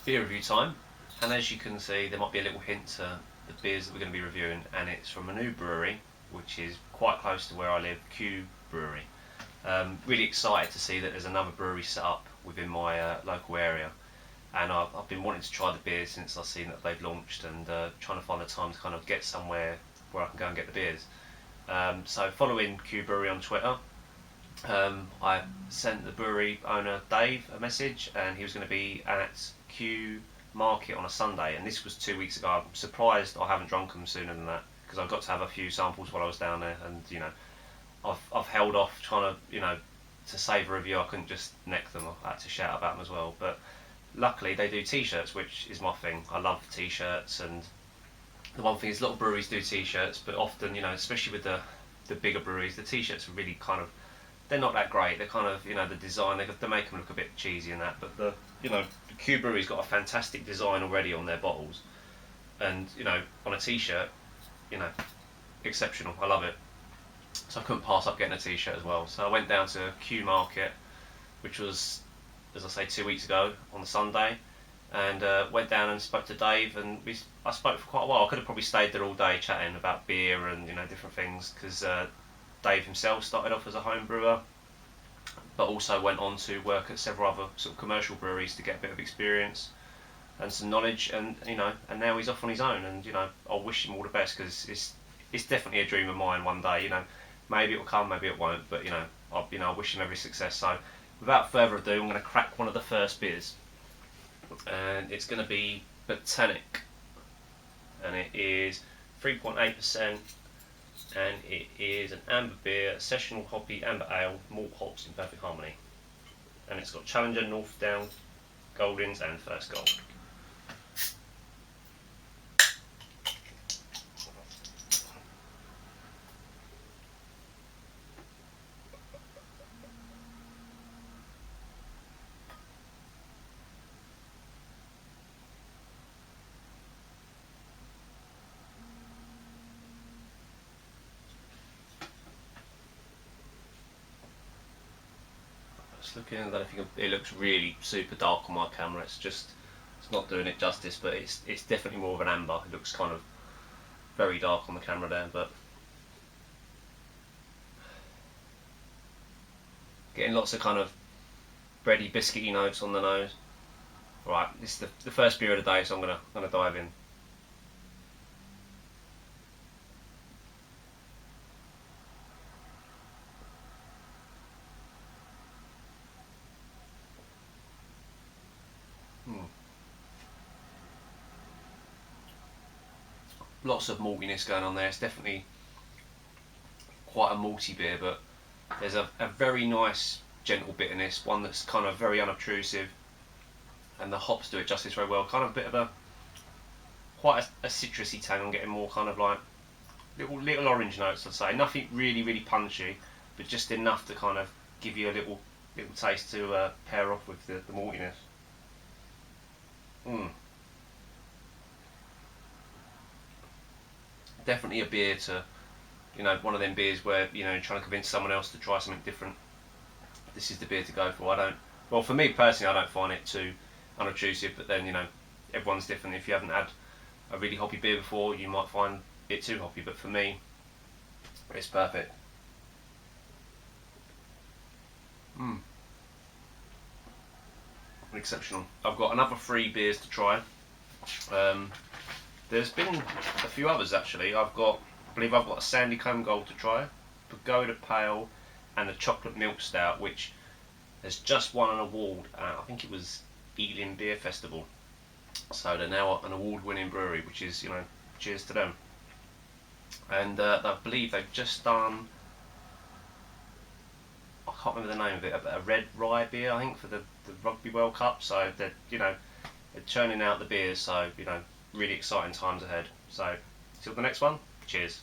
beer review time, and as you can see there might be a little hint to the beers that we're going to be reviewing, and it's from a new brewery which is quite close to where I live, Kew Brewery. Really excited to see that there's another brewery set up within my local area, and I've been wanting to try the beers since I've seen that they've launched, and trying to find the time to kind of get somewhere where I can go and get the beers. So following Kew Brewery on Twitter, I sent the brewery owner Dave a message, and he was going to be at Kew Market on a Sunday, and this was 2 weeks ago. I'm surprised I haven't drunk them sooner than that, because I got to have a few samples while I was down there, and I've held off trying to to save a review. I couldn't just neck them. I had to shout about them as well. But luckily they do t-shirts, which is my thing. I love t-shirts, and the one thing is a lot of breweries do t-shirts, but often, especially with the bigger breweries, the t-shirts are really kind of, they're not that great. They're kind of, the design, they make them look a bit cheesy and that, but the Kew Brewery's got a fantastic design already on their bottles, and on a t-shirt, exceptional. I love it. So I couldn't pass up getting a t-shirt as well. So I went down to Kew Market, which was, as I say, 2 weeks ago on the Sunday, and went down and spoke to Dave, and I spoke for quite a while. I could have probably stayed there all day chatting about beer and different things, because Dave himself started off as a home brewer, but also went on to work at several other sort of commercial breweries to get a bit of experience and some knowledge, and and now he's off on his own, and I wish him all the best, because it's definitely a dream of mine one day. Maybe it'll come, maybe it won't, but I wish him every success. So without further ado, I'm going to crack one of the first beers, and it's going to be Botanic, and it is 3.8%, and it is an amber beer, sessional hoppy amber ale, malt hops in perfect harmony, and it's got Challenger, North Down, Goldings, and First Gold. Looking, I don't know if you can, it looks really super dark on my camera. It's not doing it justice, but it's definitely more of an amber. It looks kind of very dark on the camera there, but getting lots of kind of bready, biscuity notes on the nose. Right, this is the first beer of the day, so I'm gonna dive in. Lots of maltiness going on there. It's definitely quite a malty beer, but there's a very nice gentle bitterness, one that's kind of very unobtrusive, and the hops do it justice very well. Kind of a bit of quite a citrusy tang. I'm getting more kind of like little orange notes, I'd say. Nothing really punchy, but just enough to kind of give you a little taste to pair off with the maltiness. Definitely a beer to, one of them beers where, trying to convince someone else to try something different. This is the beer to go for. Well, for me personally, I don't find it too unobtrusive, but then, everyone's different. If you haven't had a really hoppy beer before, you might find it too hoppy, but for me, it's perfect. Exceptional. I've got another 3 beers to try. There's been a few others actually. I believe I've got a Sandy Comb Gold to try, Pagoda Pale, and a Chocolate Milk Stout, which has just won an award at, I think it was Ealing Beer Festival. So they're now an award-winning brewery, which is, cheers to them. And I believe they've just done, I can't remember the name of it, a red rye beer, I think, for the Rugby World Cup. So they're churning out the beers. So really exciting times ahead. So till the next one, cheers.